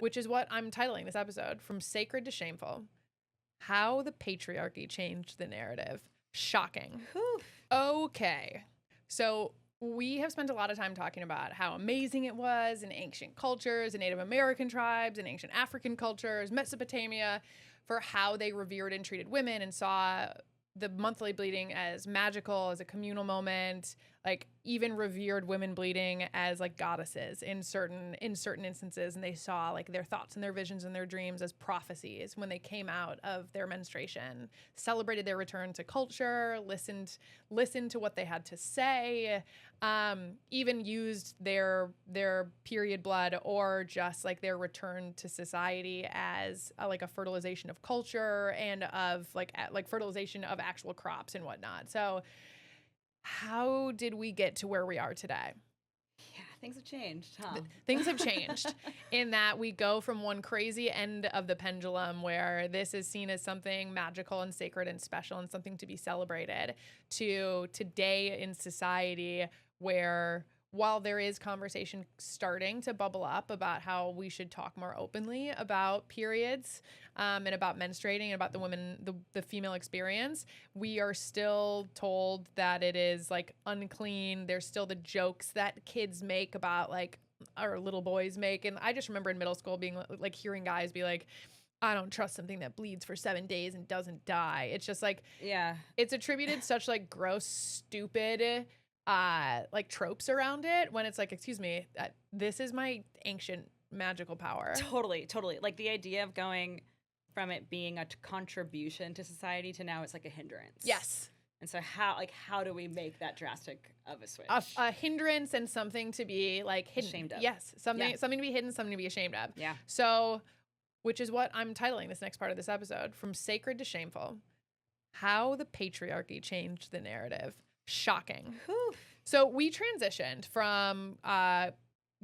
which is what I'm titling this episode, From Sacred to Shameful. How the Patriarchy Changed the Narrative. Shocking. Whew. Okay. So we have spent a lot of time talking about how amazing it was in ancient cultures, in Native American tribes, in ancient African cultures, Mesopotamia, for how they revered and treated women and saw the monthly bleeding as magical, as a communal moment, like even revered women bleeding as like goddesses in certain instances, and they saw like their thoughts and their visions and their dreams as prophecies when they came out of their menstruation, celebrated their return to culture, listened to what they had to say, even used their period blood or just like their return to society as like a fertilization of culture and of like fertilization of actual crops and whatnot. So how did we get to where we are today? Yeah, things have changed, huh? Things have changed in that we go from one crazy end of the pendulum where this is seen as something magical and sacred and special and something to be celebrated to today in society where while there is conversation starting to bubble up about how we should talk more openly about periods and about menstruating and about the female experience, we are still told that it is like unclean. There's still the jokes that kids make about like, or little boys make. And I just remember in middle school being like hearing guys be like, I don't trust something that bleeds for 7 days and doesn't die. It's just like, yeah, it's attributed such like gross, stupid like tropes around it when it's like, excuse me, this is my ancient magical power. Totally. Like the idea of going from it being a contribution to society to now it's like a hindrance. Yes. And so how do we make that drastic of a switch? A hindrance and something to be like hidden. Ashamed of. Yes. Something to be hidden, something to be ashamed of. Yeah. So, which is what I'm titling this next part of this episode, From Sacred to Shameful. How the Patriarchy Changed the Narrative. Shocking. Whew. So we transitioned from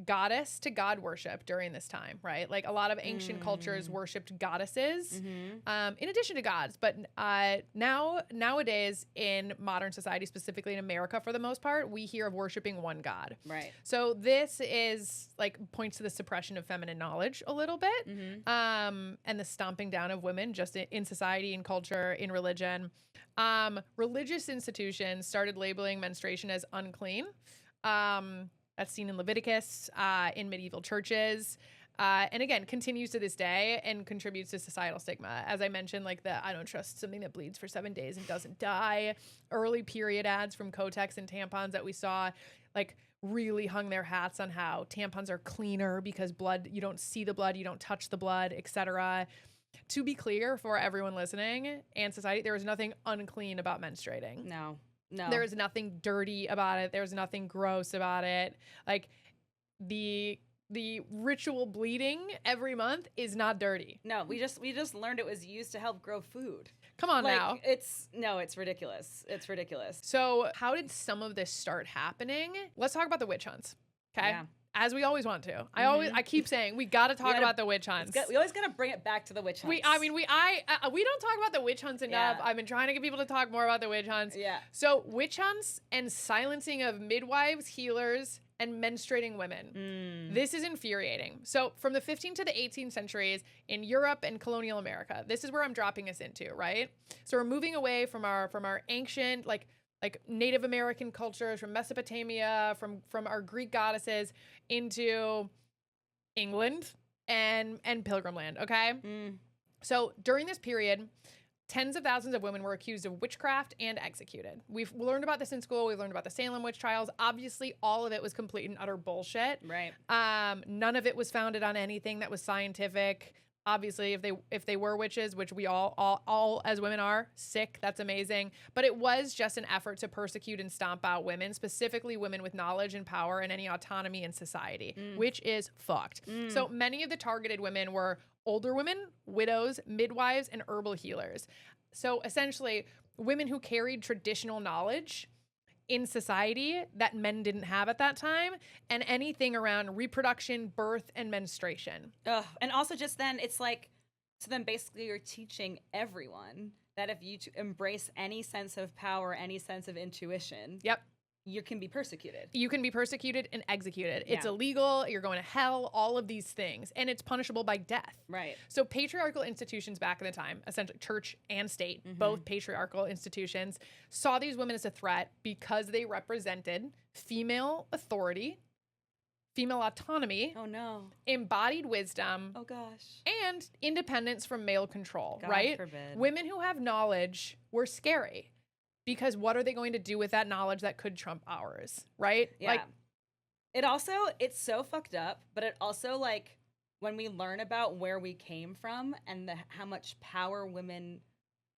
goddess to god worship during this time, right? Like a lot of ancient cultures worshipped goddesses in addition to gods. But nowadays in modern society, specifically in America for the most part, we hear of worshiping one god. Right. So this is like points to the suppression of feminine knowledge a little bit and the stomping down of women just in society, in culture, in religion. Religious institutions started labeling menstruation as unclean. That's seen in Leviticus, in medieval churches, and again, continues to this day and contributes to societal stigma. As I mentioned, like I don't trust something that bleeds for 7 days and doesn't die. Early period ads from Kotex and tampons that we saw, like really hung their hats on how tampons are cleaner because blood, you don't see the blood, you don't touch the blood, etc. To be clear for everyone listening and society, there is nothing unclean about menstruating. No. There is nothing dirty about it. There's nothing gross about it. Like the ritual bleeding every month is not dirty. No, we just learned it was used to help grow food. Come on now. It's ridiculous. It's ridiculous. So how did some of this start happening? Let's talk about the witch hunts. Okay. Yeah. As we always want to. I keep saying we got to talk about the witch hunts. We always got to bring it back to the witch hunts. We don't talk about the witch hunts enough. Yeah. I've been trying to get people to talk more about the witch hunts. Yeah. So witch hunts and silencing of midwives, healers, and menstruating women. This is infuriating. So from the 15th to the 18th centuries in Europe and colonial America, this is where I'm dropping us into, right? So we're moving away from our ancient like Native American cultures, from Mesopotamia, from our Greek goddesses into England and Pilgrim Land, okay? So during this period, tens of thousands of women were accused of witchcraft and executed. We've learned about this in school. We've learned about the Salem witch trials. Obviously, all of it was complete and utter bullshit. Right. None of it was founded on anything that was scientific. Obviously, if they were witches, which we all as women are, sick, that's amazing. But it was just an effort to persecute and stomp out women, specifically women with knowledge and power and any autonomy in society, which is fucked. So many of the targeted women were older women, widows, midwives, and herbal healers. So essentially, women who carried traditional knowledge in society that men didn't have at that time, and anything around reproduction, birth, and menstruation. And also just then it's like, so then basically you're teaching everyone that if you embrace any sense of power, any sense of intuition, yep, you can be persecuted. You can be persecuted and executed. It's Yeah. illegal. You're going to hell, all of these things. And it's punishable by death. Right. So patriarchal institutions back in the time, essentially church and state, both patriarchal institutions, saw these women as a threat because they represented female authority, female autonomy, Oh no. embodied wisdom, Oh gosh. and independence from male control, God right? forbid. Women who have knowledge were scary because what are they going to do with that knowledge that could trump ours, right? Yeah. Like, It's so fucked up, but it also, like, when we learn about where we came from and how much power women,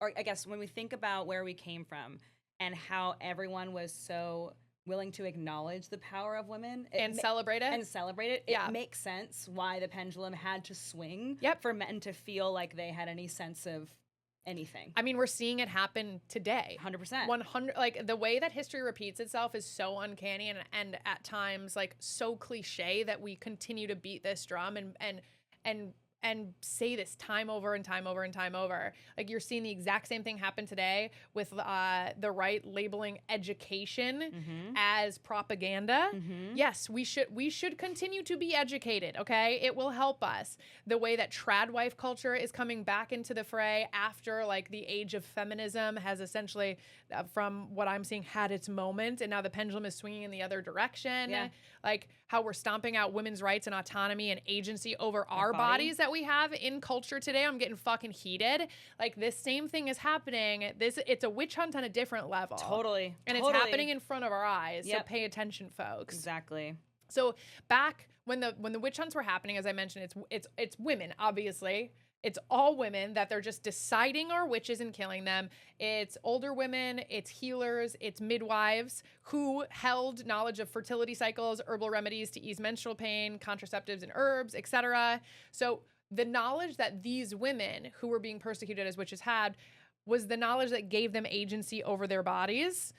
or I guess when we think about where we came from and how everyone was so willing to acknowledge the power of women and celebrate it. it makes sense why the pendulum had to swing for men to feel like they had any sense of anything. I mean, we're seeing it happen today. 100%. 100. Like, the way that history repeats itself is so uncanny and at times like so cliche that we continue to beat this drum and say this time over and time over and time over. Like, you're seeing the exact same thing happen today with the right labeling education as propaganda. Yes, we should continue to be educated, okay? It will help us. The way that trad wife culture is coming back into the fray after, like, the age of feminism has essentially, from what I'm seeing, had its moment, and now the pendulum is swinging in the other direction. Yeah. Like, how we're stomping out women's rights and autonomy and agency over our bodies that we have in culture today. I'm getting fucking heated. Like, this same thing is happening. It's a witch hunt on a different level. Totally. And it's happening in front of our eyes. So pay attention, folks. Exactly. So back when the witch hunts were happening, as I mentioned, it's women, obviously. It's all women that they're just deciding are witches and killing them. It's older women, it's healers, it's midwives who held knowledge of fertility cycles, herbal remedies to ease menstrual pain, contraceptives and herbs, etc. So the knowledge that these women who were being persecuted as witches had was the knowledge that gave them agency over their bodies,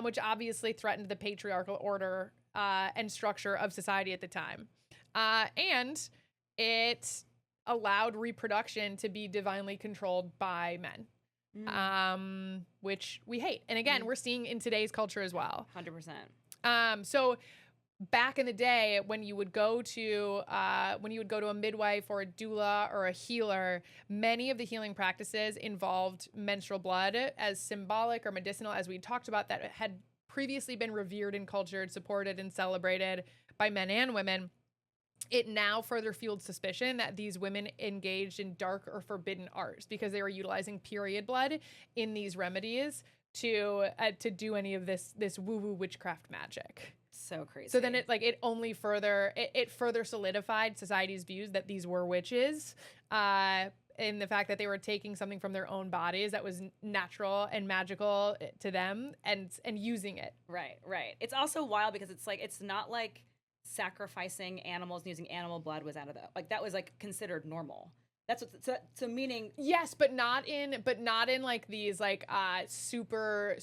which obviously threatened the patriarchal order and structure of society at the time. And it allowed reproduction to be divinely controlled by men, which we hate. And again, we're seeing in today's culture as well. 100%. So back in the day, when you would go to a midwife or a doula or a healer, many of the healing practices involved menstrual blood as symbolic or medicinal, as we talked about, that had previously been revered and cultured, supported and celebrated by men and women. It now further fueled suspicion that these women engaged in dark or forbidden arts because they were utilizing period blood in these remedies to do any of this woo-woo witchcraft magic. So crazy. So then it only further solidified society's views that these were witches, in the fact that they were taking something from their own bodies that was natural and magical to them and using it. Right. It's also wild because it's not like sacrificing animals and using animal blood was out of that was like considered normal. That's what so meaning yes, but not in like these like super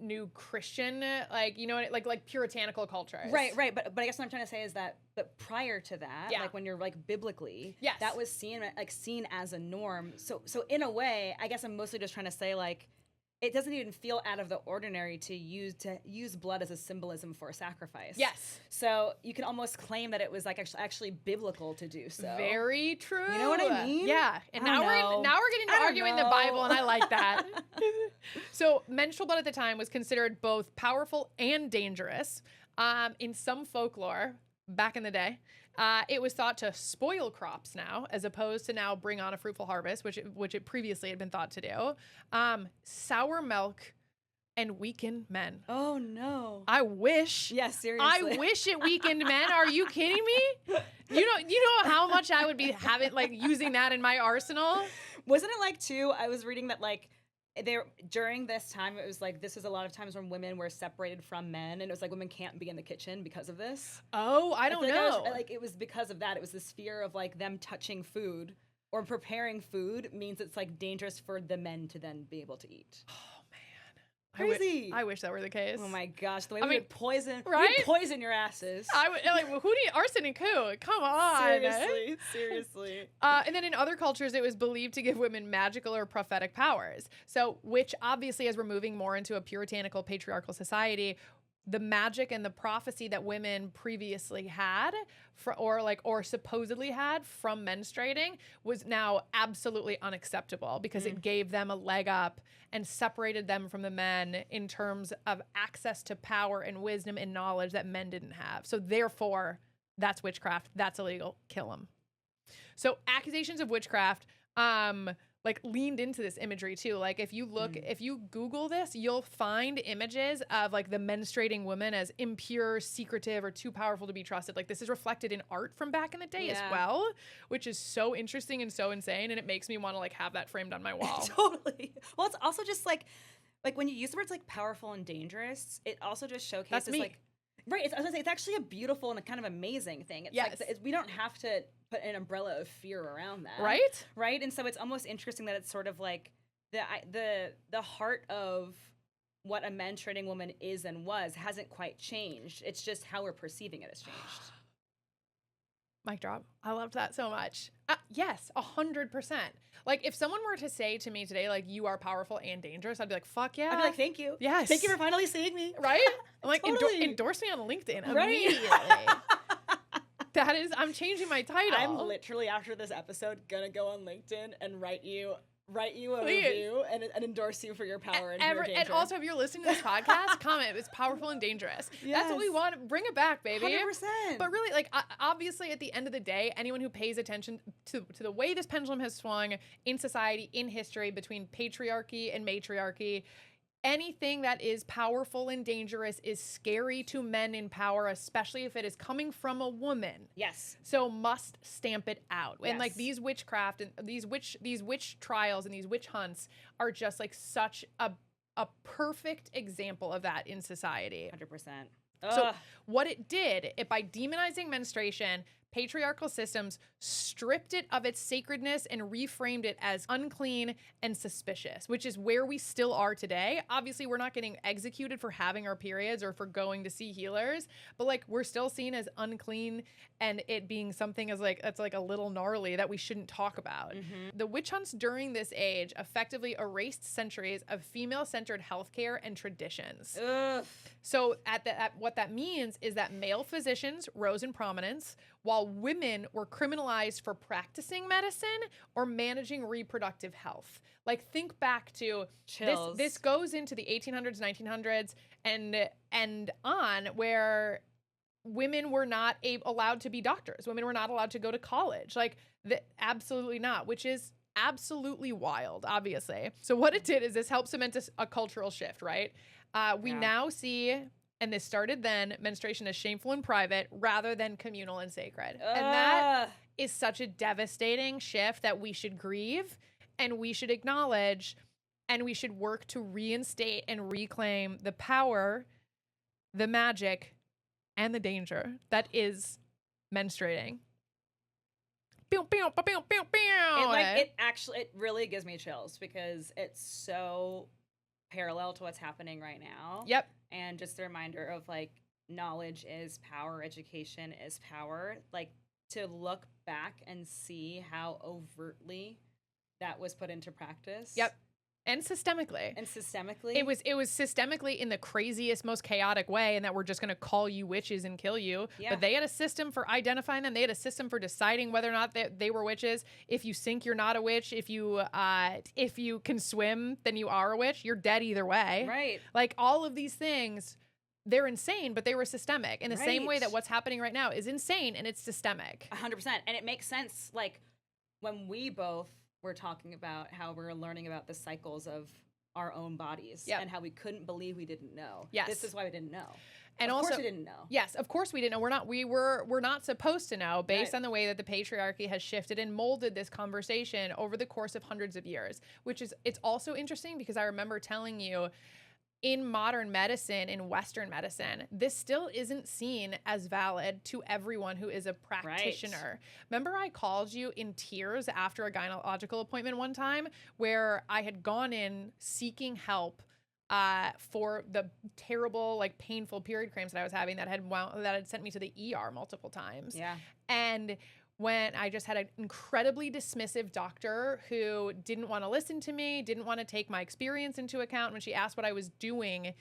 new Christian, like, you know, like puritanical cultures. Right. But I guess what I'm trying to say is that but prior to that, like when you're like biblically, that was seen as a norm. So in a way, I guess I'm mostly just trying to say, like, it doesn't even feel out of the ordinary to use blood as a symbolism for a sacrifice. Yes. So you can almost claim that it was like actually biblical to do so. Very true. You know what I mean? Yeah. And now we're getting to arguing the Bible, and I like that. So menstrual blood at the time was considered both powerful and dangerous. In some folklore back in the day, it was thought to spoil crops now, as opposed to now bring on a fruitful harvest, which it previously had been thought to do. Sour milk and weaken men. Oh no! I wish. Yes, seriously. I wish it weakened men. Are you kidding me? You know how much I would be using that in my arsenal. Wasn't it like too? I was reading that like. During this time, it was like this is a lot of times when women were separated from men, and it was like women can't be in the kitchen because of this. Oh, I don't know. It was because of that. It was this fear of like them touching food or preparing food means it's like dangerous for the men to then be able to eat. Oh man, crazy! I wish that were the case. Oh my gosh, the way we would poison, right? We'd poison your asses. I would like, well, who need arsenic? Who? Come on, seriously. And then in other cultures, it was believed to give women magical or prophetic powers. So, which obviously, as we're moving more into a puritanical, patriarchal society, the magic and the prophecy that women previously had or supposedly had from menstruating was now absolutely unacceptable because it gave them a leg up and separated them from the men in terms of access to power and wisdom and knowledge that men didn't have. So therefore, that's witchcraft. That's illegal. Kill them. So accusations of witchcraft, leaned into this imagery too. Like if you Google this, you'll find images of like the menstruating woman as impure, secretive, or too powerful to be trusted. Like this is reflected in art from back in the day as well, which is so interesting and so insane. And it makes me want to like have that framed on my wall. Totally. Well, it's also just like when you use the words like powerful and dangerous, it also just showcases That's me. like, right. It's actually a beautiful and a kind of amazing thing. It's yes. like, we don't have to put an umbrella of fear around that. Right? Right. And so it's almost interesting that it's sort of like the heart of what a menstruating woman is and was hasn't quite changed. It's just how we're perceiving it has changed. Mic drop. I loved that so much. Yes, 100%. Like if someone were to say to me today, like, you are powerful and dangerous, I'd be like, fuck yeah. I'd be like, thank you. Yes. Thank you for finally seeing me. Right? I'm like, Totally. endorse me on LinkedIn Right. immediately. I'm changing my title. I'm literally, after this episode, gonna go on LinkedIn and write you a Please. review and endorse you for your power and your danger. And also, if you're listening to this podcast, comment. It's powerful and dangerous. Yes. That's what we want. Bring it back, baby. 100%. But really, like, obviously, at the end of the day, anyone who pays attention to the way this pendulum has swung in society, in history, between patriarchy and matriarchy, anything that is powerful and dangerous is scary to men in power, especially if it is coming from a woman. Yes. So must stamp it out. Yes. And like these witchcraft and these witch trials and these witch hunts are just like such a perfect example of that in society. 100%. So what it did, by demonizing menstruation, patriarchal systems stripped it of its sacredness and reframed it as unclean and suspicious, which is where we still are today. Obviously, we're not getting executed for having our periods or for going to see healers, but like we're still seen as unclean and it being something as like that's like a little gnarly that we shouldn't talk about. Mm-hmm. The witch hunts during this age effectively erased centuries of female-centered healthcare and traditions. Ugh. So what that means is that male physicians rose in prominence while women were criminalized for practicing medicine or managing reproductive health. Like think back to Chills. This goes into the 1800s, 1900s and on where women were not allowed to be doctors. Women were not allowed to go to college. Like absolutely not, which is absolutely wild, obviously. So what it did is this helped cement a cultural shift, right? We now see, and this started then, menstruation as shameful and private rather than communal and sacred. And that is such a devastating shift that we should grieve and we should acknowledge and we should work to reinstate and reclaim the power, the magic, and the danger that is menstruating. It really gives me chills because it's so parallel to what's happening right now. Yep. And just a reminder of like knowledge is power, education is power. Like to look back and see how overtly that was put into practice. Yep. And systemically. It was systemically in the craziest, most chaotic way, and that we're just going to call you witches and kill you. Yeah. But they had a system for identifying them. They had a system for deciding whether or not they were witches. If you sink, you're not a witch. If you can swim, then you are a witch. You're dead either way. Right. Like all of these things, they're insane, but they were systemic. In the same way that what's happening right now is insane and it's systemic. 100%. And it makes sense. Like when we both we're talking about how we're learning about the cycles of our own bodies and how we couldn't believe we didn't know. Yes. This is why we didn't know. And of also, course we didn't know. Yes, of course we didn't know. We're not supposed to know based on the way that the patriarchy has shifted and molded this conversation over the course of hundreds of years, it's also interesting because I remember telling you in modern medicine, in Western medicine, this still isn't seen as valid to everyone who is a practitioner. Right. Remember I called you in tears after a gynecological appointment one time where I had gone in seeking help for the terrible, like painful period cramps that I was having that had sent me to the ER multiple times. Yeah. And when I just had an incredibly dismissive doctor who didn't want to listen to me, didn't want to take my experience into account when she asked what I was doing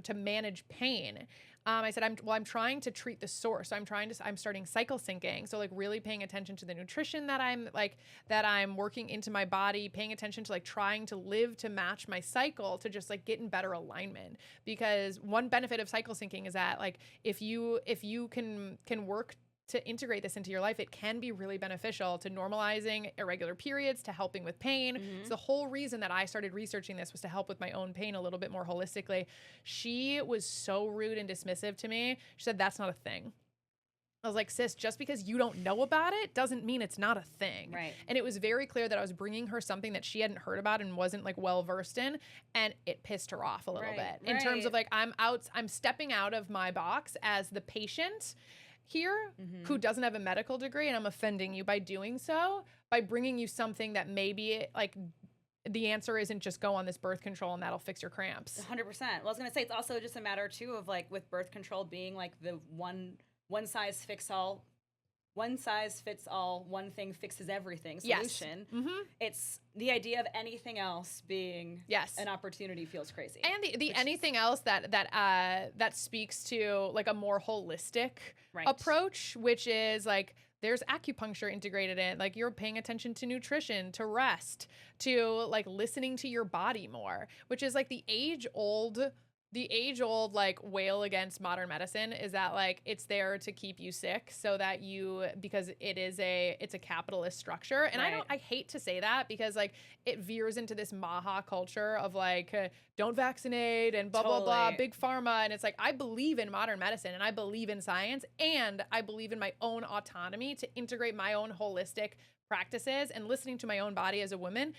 to manage pain. I said, I'm trying to treat the source. So I'm starting cycle syncing. So like really paying attention to the nutrition that I'm working into my body, paying attention to like trying to live to match my cycle to just like get in better alignment. Because one benefit of cycle syncing is that like if you can work to integrate this into your life, it can be really beneficial to normalizing irregular periods, to helping with pain. So the whole reason that I started researching this was to help with my own pain a little bit more holistically. She was so rude and dismissive to me. She said, that's not a thing. I was like, sis, just because you don't know about it doesn't mean it's not a thing. Right. And it was very clear that I was bringing her something that she hadn't heard about and wasn't like well versed in, and it pissed her off a little bit in terms of like I'm stepping out of my box as the patient here who doesn't have a medical degree, and I'm offending you by doing so, by bringing you something that maybe like the answer isn't just go on this birth control and that'll fix your cramps. 100%. Well, I was going to say, it's also just a matter too of like with birth control being like the one size fits all, one thing fixes everything solution. Yes. It's the idea of anything else being an opportunity feels crazy. And the anything else that speaks to like a more holistic approach, which is like there's acupuncture integrated in, like you're paying attention to nutrition, to rest, to like listening to your body more, which is like the age old like wail against modern medicine is that like it's there to keep you sick so that because it's a capitalist structure. And I hate to say that because like it veers into this maha culture of like don't vaccinate and blah, blah, blah, big pharma. And it's like, I believe in modern medicine and I believe in science and I believe in my own autonomy to integrate my own holistic practices and listening to my own body as a woman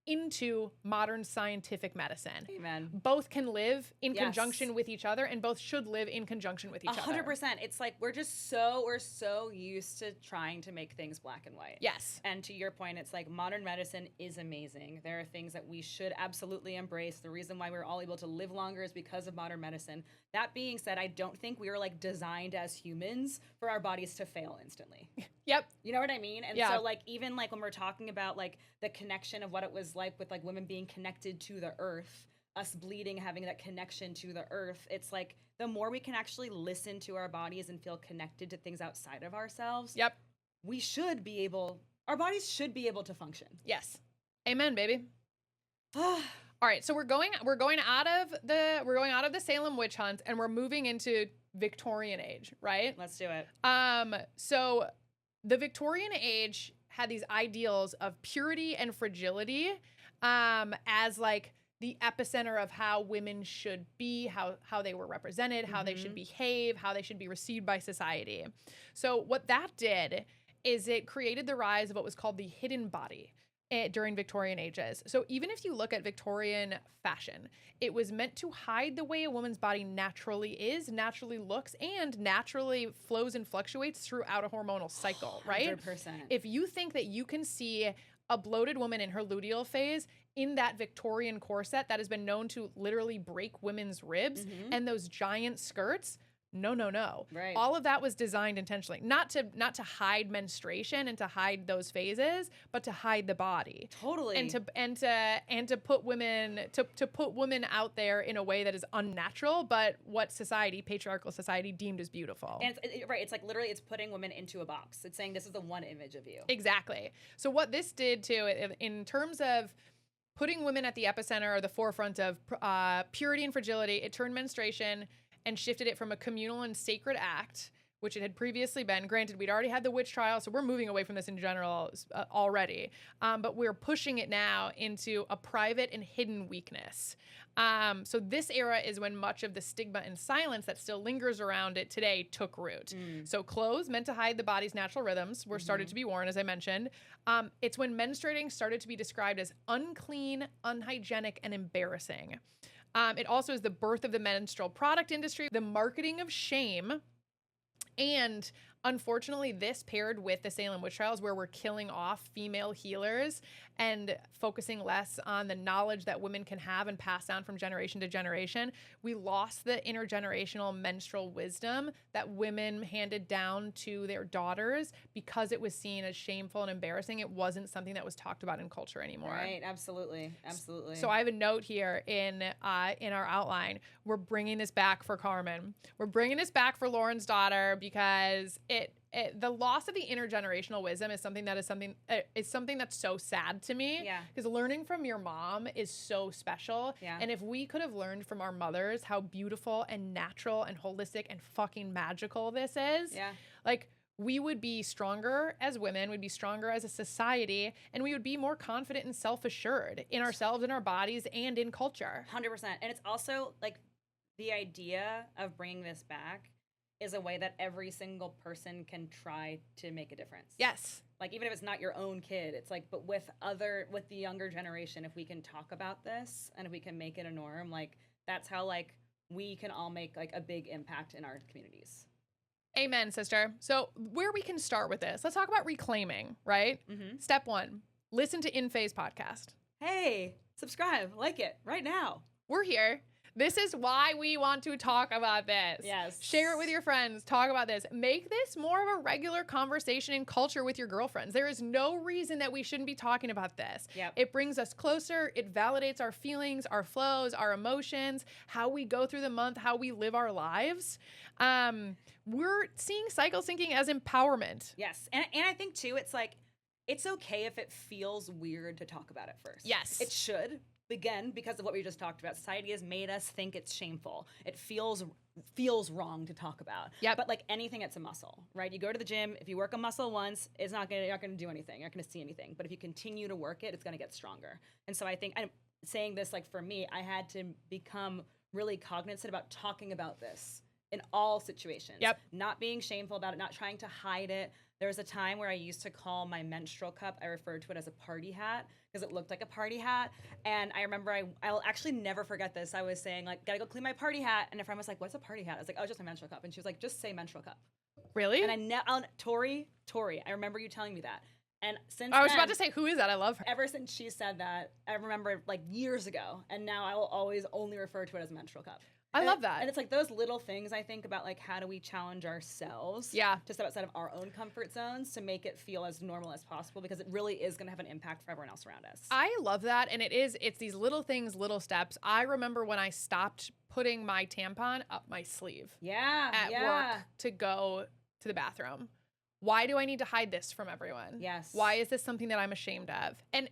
into modern scientific medicine. Amen. Both can live in conjunction with each other, and both should live in conjunction with each other. 100%. It's like we're so used to trying to make things black and white. Yes. And to your point, it's like modern medicine is amazing. There are things that we should absolutely embrace. The reason why we're all able to live longer is because of modern medicine. That being said, I don't think we are like designed as humans for our bodies to fail instantly. Yep. You know what I mean? And so like even like when we're talking about like the connection of what it was like with like women being connected to the earth, us bleeding, having that connection to the earth, it's like the more we can actually listen to our bodies and feel connected to things outside of ourselves, our bodies should be able to function. Yes. Amen, baby. All right, so we're going out of the Salem witch hunt and we're moving into Victorian age, right? Let's do it. So the Victorian age had these ideals of purity and fragility as like the epicenter of how women should be, how they were represented, how they should behave, how they should be received by society. So what that did is it created the rise of what was called the hidden body during Victorian ages. So even if you look at Victorian fashion, it was meant to hide the way a woman's body naturally is, naturally looks, and naturally flows and fluctuates throughout a hormonal cycle, right? 100%. If you think that you can see a bloated woman in her luteal phase in that Victorian corset that has been known to literally break women's ribs and those giant skirts, no. Right. All of that was designed intentionally, not to hide menstruation and to hide those phases, but to hide the body. Totally. And to put women out there in a way that is unnatural, but what patriarchal society deemed as beautiful. And it's like literally it's putting women into a box. It's saying this is the one image of you. Exactly. So what this did too, in terms of putting women at the epicenter or the forefront of purity and fragility, it turned menstruation and shifted it from a communal and sacred act, which it had previously been. Granted, we'd already had the witch trial, so we're moving away from this in general already. But we're pushing it now into a private and hidden weakness. So this era is when much of the stigma and silence that still lingers around it today took root. So clothes meant to hide the body's natural rhythms were started to be worn, as I mentioned. It's when menstruating started to be described as unclean, unhygienic, and embarrassing. It also is the birth of the menstrual product industry, the marketing of shame, and unfortunately, this paired with the Salem witch trials, where we're killing off female healers and focusing less on the knowledge that women can have and pass down from generation to generation, we lost the intergenerational menstrual wisdom that women handed down to their daughters because it was seen as shameful and embarrassing. It wasn't something that was talked about in culture anymore. Right, absolutely. So I have a note here in our outline. We're bringing this back for Carmen. We're bringing this back for Lauren's daughter because the loss of the intergenerational wisdom is something that's so sad to me. Yeah. Because learning from your mom is so special. Yeah. And if we could have learned from our mothers how beautiful and natural and holistic and fucking magical this is, Yeah. like, we would be stronger as women, we'd be stronger as a society, and we would be more confident and self-assured in ourselves, in our bodies, and in culture. 100%. And it's also like the idea of bringing this back is a way that every single person can try to make a difference. Yes. Like, even if it's not your own kid, it's like, but with the younger generation, if we can talk about this and if we can make it a norm, like, that's how, like, we can all make, like, a big impact in our communities. Amen, sister. So where we can start with this, let's talk about reclaiming, right? Mm-hmm. Step 1, listen to inPhase podcast. Hey, subscribe, like it right now. We're here. This is why we want to talk about this. Yes. Share it with your friends. Talk about this. Make this more of a regular conversation in culture with your girlfriends. There is no reason that we shouldn't be talking about this. Yep. It brings us closer. It validates our feelings, our flows, our emotions, how we go through the month, how we live our lives. We're seeing cycle syncing as empowerment. Yes. And I think, too, it's like, it's okay if it feels weird to talk about it first. Yes. It should. Again, because of what we just talked about, society has made us think it's shameful. It feels wrong to talk about. Yep. But like anything, it's a muscle, right? You go to the gym, if you work a muscle once, you're not gonna do anything. You're not gonna see anything. But if you continue to work it, it's gonna get stronger. And so I think I'm saying this, like, for me, I had to become really cognizant about talking about this in all situations. Yep. Not being shameful about it, not trying to hide it. There was a time where I used to call my menstrual cup, I referred to it as a party hat because it looked like a party hat. And I remember I'll actually never forget this. I was saying, like, gotta go clean my party hat. And a friend was like, what's a party hat? I was like, oh, just my menstrual cup. And she was like, just say menstrual cup. Really? And Tori, I remember you telling me that. And since I was then, about to say, who is that? I love her. ever since she said that, I remember, like, years ago. And now I will always only refer to it as a menstrual cup. I love that. And it's like those little things I think about, like, how do we challenge ourselves to step outside of our own comfort zones to make it feel as normal as possible, because it really is going to have an impact for everyone else around us. I love that. And it's these little things, little steps. I remember when I stopped putting my tampon up my sleeve at work to go to the bathroom. Why do I need to hide this from everyone? Yes. Why is this something that I'm ashamed of? And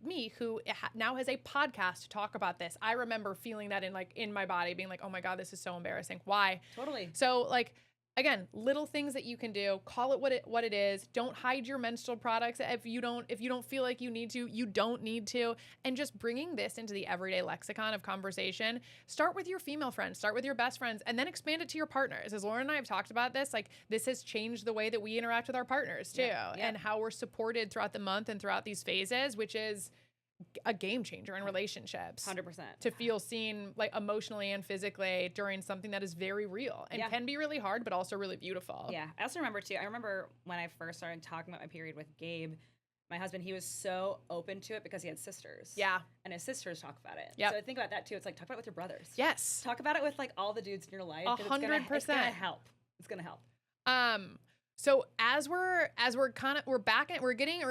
me, who now has a podcast to talk about this, I remember feeling that in my body, being like, oh my God, this is so embarrassing. Why? Totally. So, like, again, little things that you can do. Call it what it is. Don't hide your menstrual products. If you don't feel like you need to, you don't need to. And just bringing this into the everyday lexicon of conversation. Start with your female friends. Start with your best friends, and then expand it to your partners. As Lauren and I have talked about this, like, this has changed the way that we interact with our partners too, and how we're supported throughout the month and throughout these phases, which is a game changer in relationships. 100%. To feel seen, like, emotionally and physically during something that is very real and can be really hard, but also really beautiful. Yeah. I also remember, too, when I first started talking about my period with Gabe, my husband, he was so open to it because he had sisters. Yeah. And his sisters talk about it. Yep. So I think about that, too. It's like, talk about it with your brothers. Yes. Talk about it with, like, all the dudes in your life. 100%. It's gonna help. It's gonna help. So as we're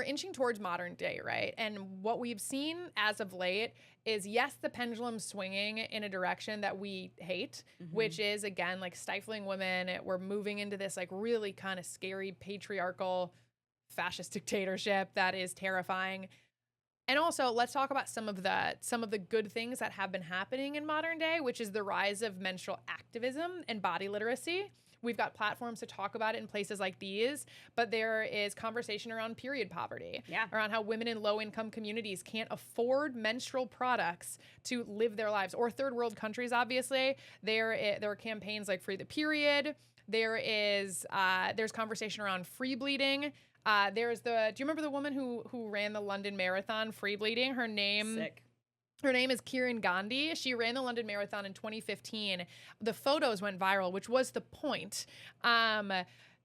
inching towards modern day, right? And what we've seen as of late is, yes, the pendulum swinging in a direction that we hate, which is, again, like, stifling women. We're moving into this, like, really kind of scary patriarchal fascist dictatorship that is terrifying. And also, let's talk about some of the good things that have been happening in modern day, which is the rise of menstrual activism and body literacy. We've got platforms to talk about it in places like these, but there is conversation around period poverty, around how women in low-income communities can't afford menstrual products to live their lives, or third world countries, obviously. There are campaigns like Free the Period. There's conversation around free bleeding. Do you remember the woman who ran the London Marathon free bleeding? Her name is Kiran Gandhi. She ran the London Marathon in 2015. The photos went viral, which was the point.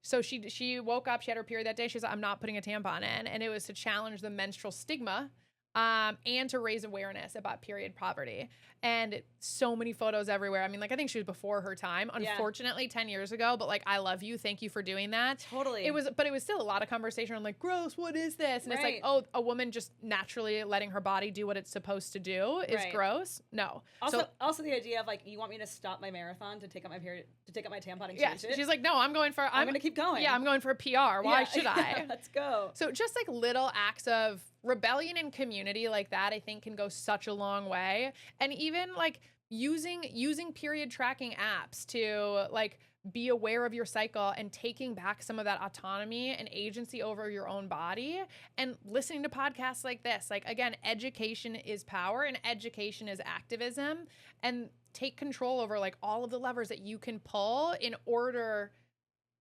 So she woke up, she had her period that day. She was like, I'm not putting a tampon in. And it was to challenge the menstrual stigma and to raise awareness about period poverty. And so many photos everywhere. I mean, like, I think she was before her time, unfortunately, 10 years ago, but like, I love you. Thank you for doing that. Totally. But it was still a lot of conversation. I'm like, gross, what is this? And it's like, oh, a woman just naturally letting her body do what it's supposed to do is gross. No. Also the idea of like, you want me to stop my marathon to take out my period, to take out my tampon and change it? She's like, no, I'm going to keep going. Yeah, I'm going for a PR. Why should I? Let's go. So just like little acts of rebellion in community like that, I think can go such a long way. And even like using period tracking apps to like be aware of your cycle and taking back some of that autonomy and agency over your own body, and listening to podcasts like this. Like, again, education is power and education is activism, and take control over like all of the levers that you can pull in order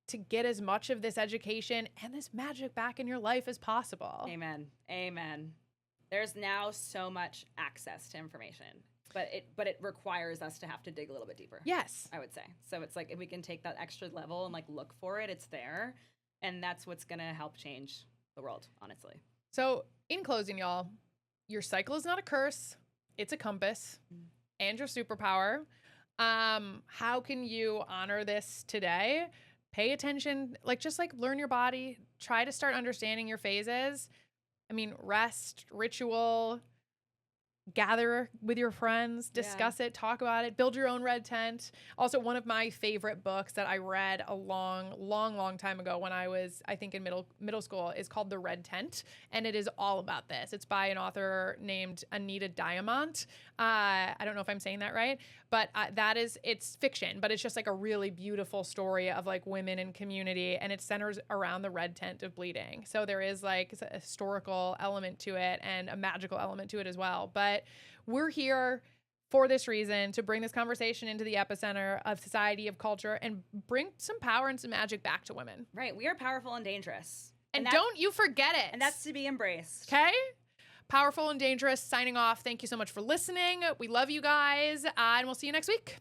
to get as much of this education and this magic back in your life as possible. Amen. Amen. There's now so much access to information, but it requires us to have to dig a little bit deeper. Yes. I would say. So it's like, if we can take that extra level and like look for it, it's there. And that's what's going to help change the world, honestly. So in closing, y'all, your cycle is not a curse. It's a compass and your superpower. How can you honor this today? Pay attention, like, just like learn your body, try to start understanding your phases. I mean, rest, ritual, gather with your friends, discuss it, talk about it, build your own red tent. Also, one of my favorite books that I read a long time ago when I was, I think, in middle school is called The Red Tent. And it is all about this. It's by an author named Anita Diamant. I don't know if I'm saying that right, but it's fiction, but it's just like a really beautiful story of like women in community, and it centers around the red tent of bleeding. So there is like a historical element to it and a magical element to it as well. But we're here for this reason, to bring this conversation into the epicenter of society, of culture, and bring some power and some magic back to women. Right. We are powerful and dangerous. And don't you forget it. And that's to be embraced. Okay? Powerful and dangerous, signing off. Thank you so much for listening. We love you guys, and we'll see you next week.